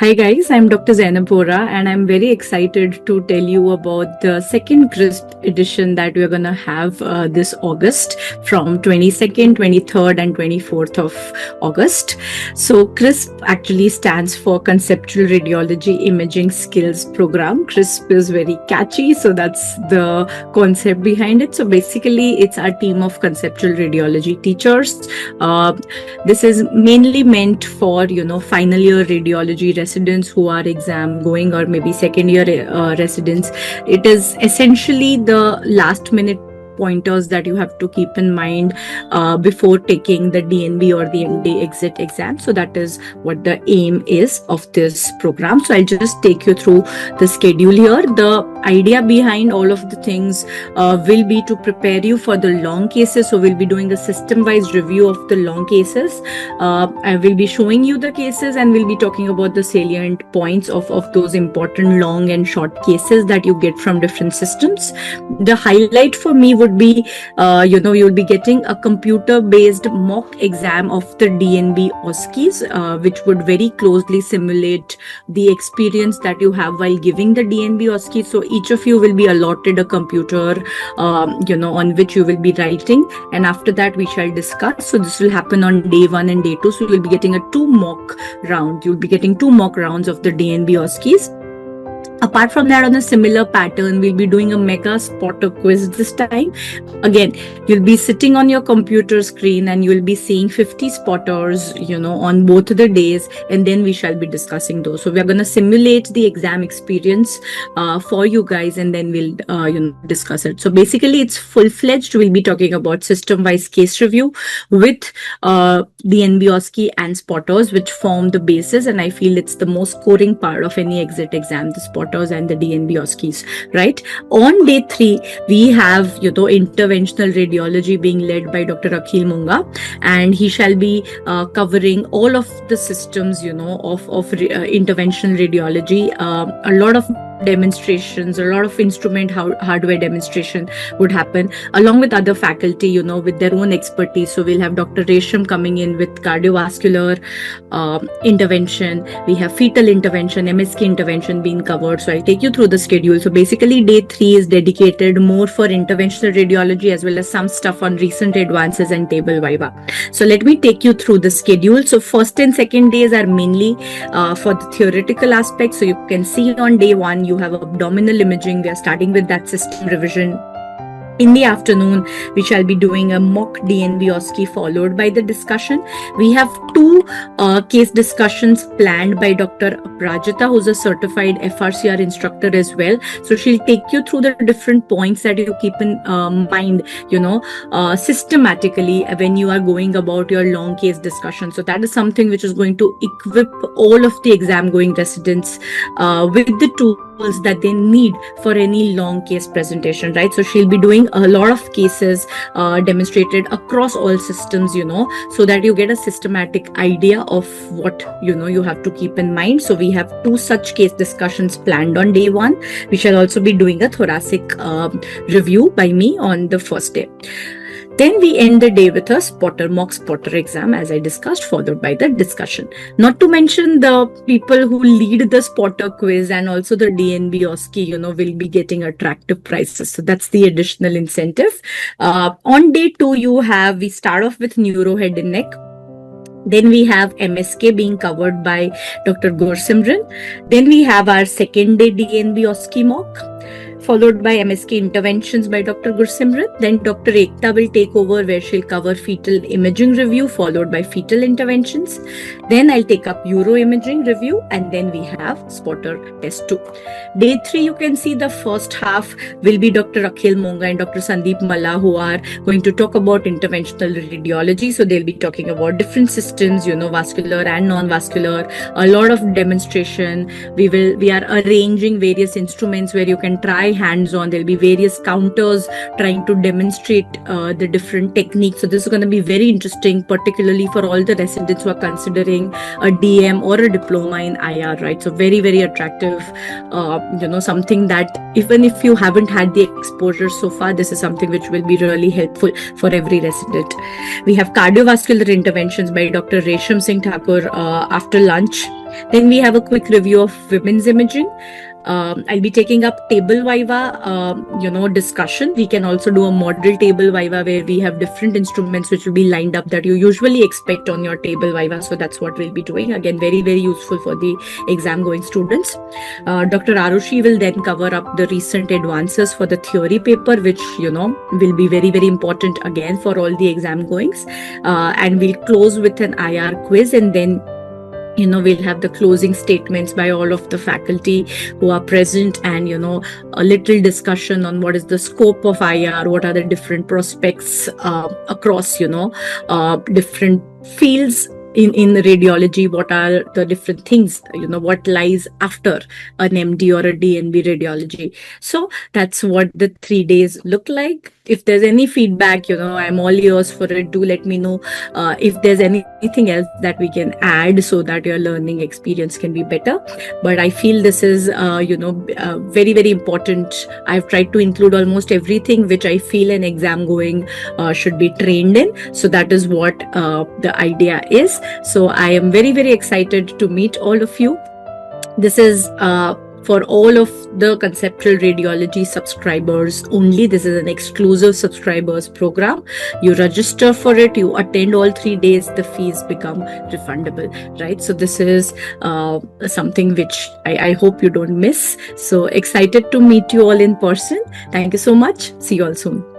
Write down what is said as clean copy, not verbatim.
Hi guys, I'm Dr. Zainab Bora and I'm very excited to tell you about the second CRISP edition that we're going to have this August from 22nd, 23rd and 24th of August. So CRISP actually stands for Conceptual Radiology Imaging Skills Program. CRISP is very catchy, so that's the concept behind it. So basically it's our team of conceptual radiology teachers. This is mainly meant for, final year radiology residents who are exam going or maybe second year residents. It is essentially the last minute pointers that you have to keep in mind before taking the DNB or the MD exit exam. So that is what the aim is of this program. So I'll just take you through the schedule here. The idea behind all of the things will be to prepare you for the long cases. So we'll be doing a system-wise review of the long cases. I will be showing you the cases and we'll be talking about the salient points of those important long and short cases that you get from different systems. The highlight for me would be, you'll be getting a computer-based mock exam of the DNB OSCEs, which would very closely simulate the experience that you have while giving the DNB OSCE. So each of you will be allotted a computer, on which you will be writing. And after that, we shall discuss. So this will happen on day 1 and day 2. So you'll be getting a 2 mock round. You'll be getting 2 mock rounds of the DNB OSCEs. Apart from that, on a similar pattern, we'll be doing a mega spotter quiz this time. Again, you'll be sitting on your computer screen and you'll be seeing 50 spotters, on both the days, and then we shall be discussing those. So we're going to simulate the exam experience for you guys, and then we'll, discuss it. So basically, it's full-fledged. We'll be talking about system-wise case review with the DNB OSCE and spotters, which form the basis, and I feel it's the most scoring part of any exit exam, the spotters and the DNB OSCEs, right? On day 3, we have, interventional radiology being led by Dr. Akhil Munga, and he shall be covering all of the systems, of interventional radiology. A lot of demonstrations, a lot of instrument hardware demonstration would happen along with other faculty, with their own expertise. So we'll have Dr. Resham coming in with cardiovascular intervention. We have fetal intervention, MSK intervention being covered. So I'll take you through the schedule. So basically day 3 is dedicated more for interventional radiology as well as some stuff on recent advances and table viva. So let me take you through the schedule. So first and second days are mainly for the theoretical aspect. So you can see on day 1, you have abdominal imaging. We are starting with that system revision. In the afternoon, we shall be doing a mock DNB OSCE followed by the discussion. We have 2 case discussions planned by Dr. Aprajita, who's a certified FRCR instructor as well. So she'll take you through the different points that you keep in mind, systematically when you are going about your long case discussion. So that is something which is going to equip all of the exam going residents with the tools that they need for any long case presentation, right? So she'll be doing a lot of cases demonstrated across all systems, so that you get a systematic idea of what, you have to keep in mind. So we have 2 such case discussions planned on day 1. We shall also be doing a thoracic review by me on the first day. Then we end the day with a mock spotter exam, as I discussed, followed by the discussion. Not to mention the people who lead the spotter quiz and also the DNB OSCE, will be getting attractive prizes. So that's the additional incentive. On day 2, we start off with neuro, head and neck. Then we have MSK being covered by Dr. Gursimran. Then we have our second day DNB OSCE mock, followed by MSK interventions by Dr. Gursimran. Then Dr. Ekta will take over, where she'll cover fetal imaging review, followed by fetal interventions. Then I'll take up uro imaging review, and then we have spotter test 2. Day 3, you can see the first half will be Dr. Akhil Munga and Dr. Sandeep Malla, who are going to talk about interventional radiology. So they'll be talking about different systems, vascular and non-vascular, a lot of demonstration. We are arranging various instruments where you can try hands-on. There'll be various counters trying to demonstrate the different techniques. So this is going to be very interesting, particularly for all the residents who are considering a DM or a diploma in IR, right? So very, very attractive, something that even if you haven't had the exposure so far, this is something which will be really helpful for every resident. We have cardiovascular interventions by Dr. Resham Singh Thakur after lunch. Then we have a quick review of women's imaging. I'll be taking up table viva, discussion. We can also do a model table viva where we have different instruments which will be lined up that you usually expect on your table viva. So that's what we'll be doing. Again, very, very useful for the exam going students. Dr. Arushi will then cover up the recent advances for the theory paper, which, will be very, very important again for all the exam goings. And we'll close with an IR quiz, and then we'll have the closing statements by all of the faculty who are present, and, a little discussion on what is the scope of IR, what are the different prospects across, different fields in radiology, what are the different things, what lies after an MD or a DNB radiology. So that's what the 3 days look like. If there's any feedback, I'm all ears for it. Do let me know if there's anything else that we can add so that your learning experience can be better. But I feel this is, very, very important. I've tried to include almost everything which I feel an exam going should be trained in. So that is what the idea is. So I am very, very excited to meet all of you. This is for all of the conceptual radiology subscribers only. This is an exclusive subscribers program. You register for it, you attend all 3 days, the fees become refundable, right? So this is something which I hope you don't miss. So excited to meet you all in person. Thank you so much. See you all soon.